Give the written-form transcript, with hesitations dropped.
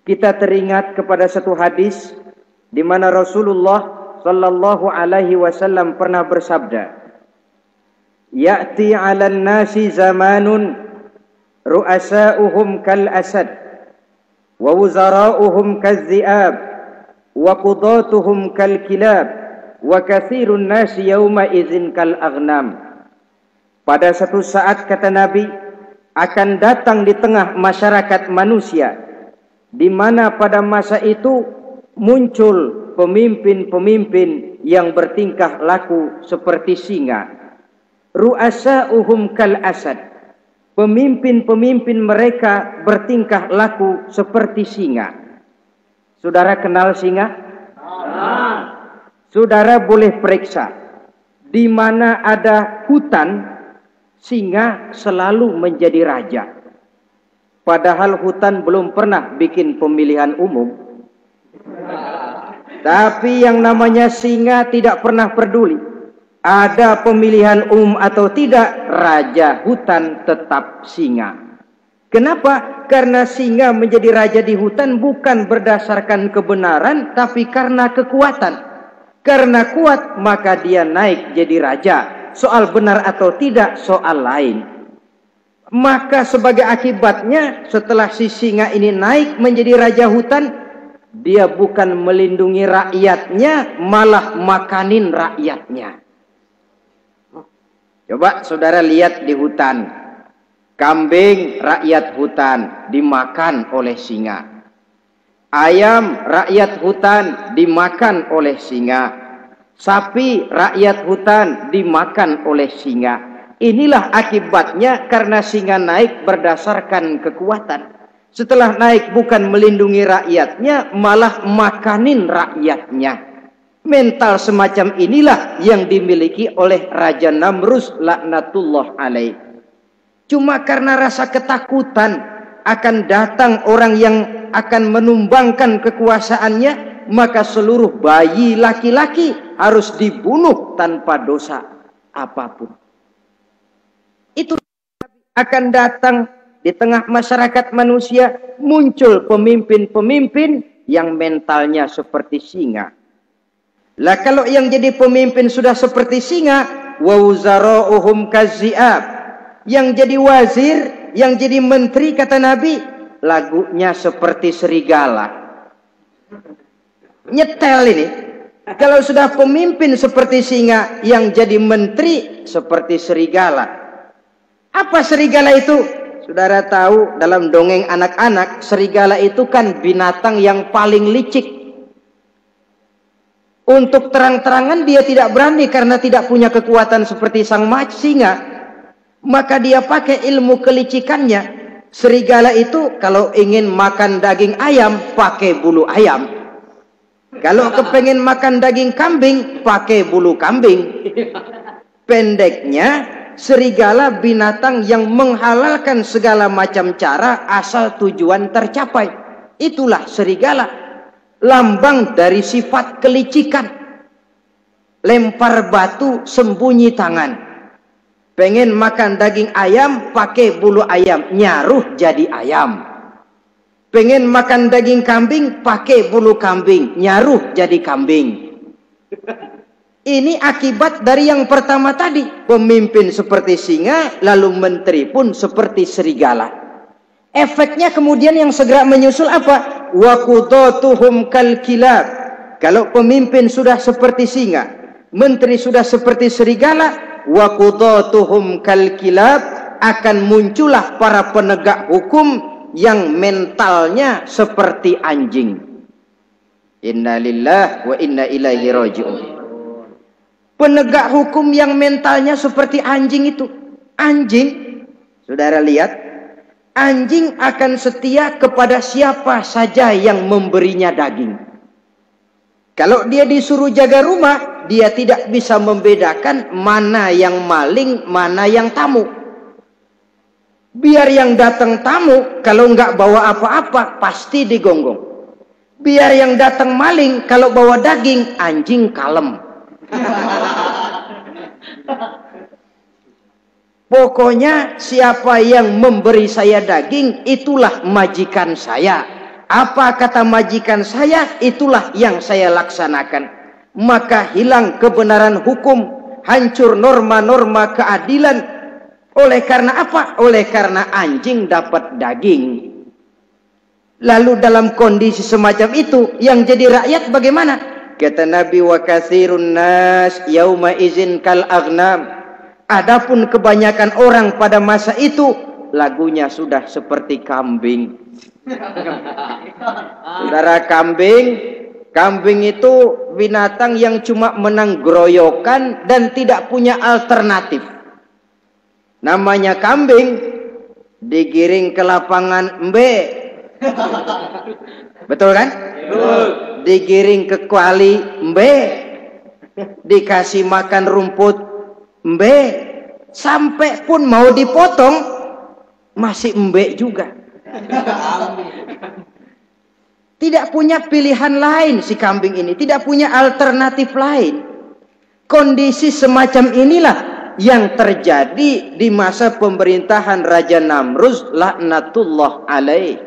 kita teringat kepada satu hadis di mana Rasulullah sallallahu alaihi wasallam pernah bersabda, "Ya'ti 'alan nasi zamanun ru'asa'uhum kal asad wa wuzara'uhum kaz-zi'ab wa qudatuhum kal kilab wa katsirun nasi yawma idzin kal aghnam." Pada satu saat, kata Nabi, akan datang di tengah masyarakat manusia, di mana pada masa itu muncul pemimpin-pemimpin yang bertingkah laku seperti singa. Ru'asa'uhum kal asad. Pemimpin-pemimpin mereka bertingkah laku seperti singa. Saudara kenal singa? Saudara boleh periksa. Di mana ada hutan, singa selalu menjadi raja. Padahal hutan belum pernah bikin pemilihan umum. Tapi yang namanya singa tidak pernah peduli. Ada pemilihan umum atau tidak, raja hutan tetap singa. Kenapa? Karena singa menjadi raja di hutan bukan berdasarkan kebenaran, tapi karena kekuatan. Karena kuat, maka dia naik jadi raja. Soal benar atau tidak, soal lain. Maka sebagai akibatnya, setelah si singa ini naik menjadi raja hutan, dia bukan melindungi rakyatnya, malah makanin rakyatnya. Coba saudara lihat di hutan. Kambing rakyat hutan dimakan oleh singa. Ayam rakyat hutan dimakan oleh singa. Sapi rakyat hutan dimakan oleh singa. Inilah akibatnya karena singa naik berdasarkan kekuatan. Setelah naik bukan melindungi rakyatnya, malah makanin rakyatnya. Mental semacam inilah yang dimiliki oleh Raja Namrus laknatullah alaih. Cuma karena rasa ketakutan akan datang orang yang akan menumbangkan kekuasaannya, maka seluruh bayi laki-laki harus dibunuh tanpa dosa apapun. Itu akan datang di tengah masyarakat manusia, muncul pemimpin-pemimpin yang mentalnya seperti singa. Lah kalau yang jadi pemimpin sudah seperti singa, wa wuzara'uhum kaz-zi'ab. Yang jadi wazir, yang jadi menteri, kata Nabi, lagunya seperti serigala. Nyetel ini. Kalau sudah pemimpin seperti singa, yang jadi menteri seperti serigala. Apa serigala itu? Saudara tahu dalam dongeng anak-anak, serigala itu kan binatang yang paling licik. Untuk terang-terangan dia tidak berani karena tidak punya kekuatan seperti sang singa. Maka dia pakai ilmu kelicikannya. Serigala itu kalau ingin makan daging ayam, pakai bulu ayam. Kalau kepengen makan daging kambing, pakai bulu kambing. Pendeknya, serigala binatang yang menghalalkan segala macam cara asal tujuan tercapai. Itulah serigala. Lambang dari sifat kelicikan. Lempar batu, sembunyi tangan. Pengen makan daging ayam, pakai bulu ayam, nyaruh jadi ayam. Pengen makan daging kambing, pakai bulu kambing, nyaruh jadi kambing. Ini akibat dari yang pertama tadi. Pemimpin seperti singa, lalu menteri pun seperti serigala. Efeknya kemudian yang segera menyusul apa? Wa qudatuhum kal kilab. Kalau pemimpin sudah seperti singa, menteri sudah seperti serigala, wa qudatuhum kal kilab, akan muncullah para penegak hukum yang mentalnya seperti anjing. Innalillahi wa inna ilaihi raji'un. Penegak hukum yang mentalnya seperti anjing itu. Anjing, saudara lihat, anjing akan setia kepada siapa saja yang memberinya daging. Kalau dia disuruh jaga rumah, dia tidak bisa membedakan mana yang maling, mana yang tamu. Biar yang datang tamu, kalau nggak bawa apa-apa, pasti digonggong. Biar yang datang maling, kalau bawa daging, anjing kalem. Pokoknya siapa yang memberi saya daging, itulah majikan saya. Apa kata majikan saya, itulah yang saya laksanakan. Maka hilang kebenaran hukum, hancur norma-norma keadilan. Oleh karena apa? Oleh karena anjing dapat daging. Lalu dalam kondisi semacam itu, yang jadi rakyat bagaimana? Kata Nabi, wa katsirun nas yauma izin kal aghnam. Adapun kebanyakan orang pada masa itu, lagunya sudah seperti kambing. Saudara, kambing itu binatang yang cuma menang groyokan dan tidak punya alternatif. Namanya kambing, digiring ke lapangan embe. Betul kan? Betul. Digiring ke kuali embe, dikasih makan rumput embe, sampai pun mau dipotong masih embe juga. Tidak punya pilihan lain si kambing ini, tidak punya alternatif lain. Kondisi semacam inilah yang terjadi di masa pemerintahan Raja Namruz laknatullah alaih.